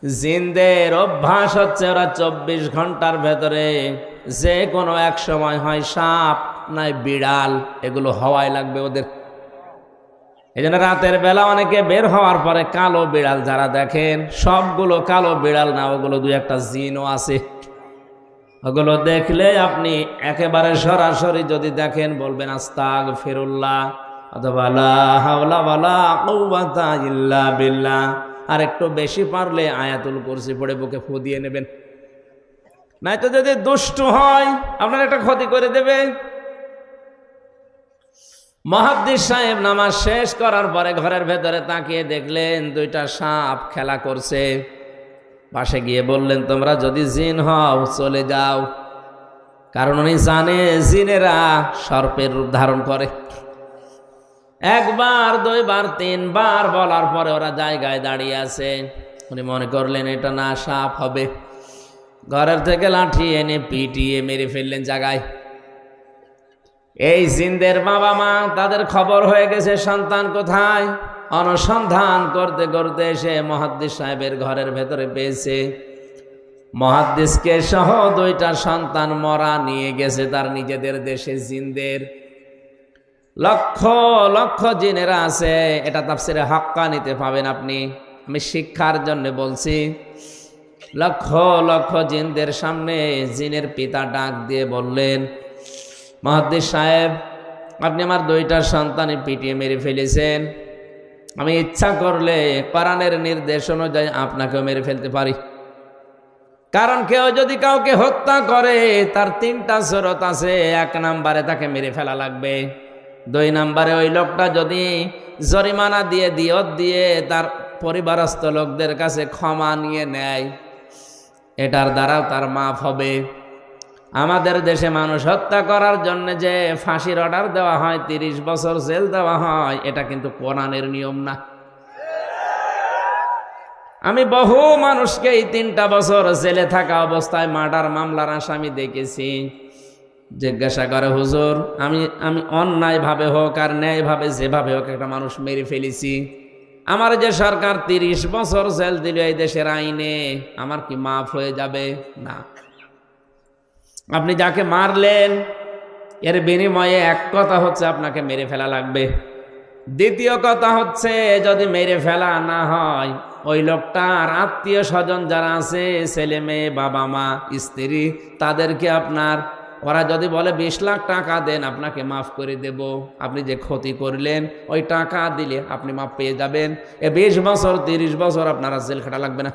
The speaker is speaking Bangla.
জিনদের অভ্যাস হচ্ছে ওরা 24 ঘন্টার ভেতরে যে কোনো এক সময় হয় সাপ নাই বিড়াল, এগুলো হওয়াই লাগবে ওদের। এই জন্য রাতের বেলা অনেকে বের হওয়ার পরে কালো বিড়াল যারা দেখেন, সবগুলো কালো বিড়াল না, ওগুলো দুই একটা জিনও আছে। ওগুলো দেখলে আপনি একেবারে সরাসরি যদি দেখেন বলবেন আস্তাগফিরুল্লাহ অথবা লা হাওলা ওয়ালা কুওয়াতা ইল্লা বিল্লাহ। আর একটু বেশি পারলে আয়াতুল কুরসি পড়ে বুকে ফু দিয়ে নেবেন, নয়তো যদি দুষ্ট হয় আপনার একটা ক্ষতি করে দেবে। মুহাদ্দিস সাহেব নামাজ শেষ করার পরে ঘরের ভেতরে তাকিয়ে দেখলেন দুইটা সাপ খেলা করছে। পাশে গিয়ে বললেন, তোমরা যদি জিন হও চলে যাও। কারণ উনি জানে জিনেরা সর্পের রূপ ধারণ করে। একবার, দুইবার, তিনবার বলার পরে ওরা জায়গায় দাঁড়িয়ে আছে। উনি মনে করলেন এটা না সাপ হবে। ঘরের থেকে লাঠি এনে পিটিয়ে মেরে ফেললেন জায়গায়। এই জিনদের বাবা মা, তাদের খবর হয়ে গেছে সন্তান কোথায়। অনুসন্ধান করতে করতে এসে মুহাদ্দিস সাহেবের ঘরের ভেতরে পেয়েছে। মুহাদ্দিসকে সহ দুইটা সন্তান মরা নিয়ে গেছে তার নিজেদের দেশে। জিনদের লক্ষ লক্ষ জিনেরা আছে, এটা তাফসিরে হাক্কানিতে পাবেন আপনি। আমি শিক্ষার জন্য বলছি। লক্ষ লক্ষ জিনদের সামনে জিনের পিতা ডাক দিয়ে বললেন, মুহাদ্দিস সাহেব, আপনি আমার দুইটা সন্তান পিটিয়ে মেরে ফেলেছেন। আমি ইচ্ছা করলে কোরআনের নির্দেশ অনুযায়ী আপনাকেও মেরে ফেলতে পারি। কারণ কেউ যদি কাউকে হত্যা করে তার তিনটা শরত আছে। 1 নম্বরে তাকে মেরে ফেলা লাগবে। 2 নম্বরে ওই লোকটা যদি জরিমানা দিয়ে দিয়ত দিয়ে তার পরিবারস্থ লোকদের কাছে ক্ষমা নিয়ে নেয়, এটার দ্বারাও তার মাফ হবে। আমাদের দেশে মানুষ হত্যা করার জন্য যে ফাঁসির অর্ডার দেওয়া হয়, 30 বছর জেল দেওয়া হয়, এটা কিন্তু কোরআনের নিয়ম না। আমি বহু মানুষকে এই 3টা বছর জেলে থাকা অবস্থায় মার্ডার মামলার আসামি দেখেছি। জিজ্ঞাসা করে, হুজুর, আমি অন্যায় ভাবে হোক আর ন্যায় ভাবে যেভাবে হোক একটা মানুষ মেরে ফেলেছি, আমার যে সরকার 30 বছর জেল দিল এই দেশের আইনে, আমার কি মাফ হয়ে যাবে? না। আপনি যাকে মারলেন এর বিনিময়ে এক কথা হচ্ছে আপনাকে মেরে ফেলা লাগবে। দ্বিতীয় কথা হচ্ছে, যদি মেরে ফেলা না হয়, ওই লোকটার আত্মীয় স্বজন যারা আছে, ছেলে মেয়ে, বাবা মা, স্ত্রী, তাদেরকে আপনার, ওরা যদি বলে 20 লাখ টাকা দেন আপনাকে মাফ করে দেব, আপনি যে ক্ষতি করলেন ওই টাকা দিলে আপনি মাফ পেয়ে যাবেন। 20 বছর 30 বছর আপনারা জেল খাটা লাগবে না।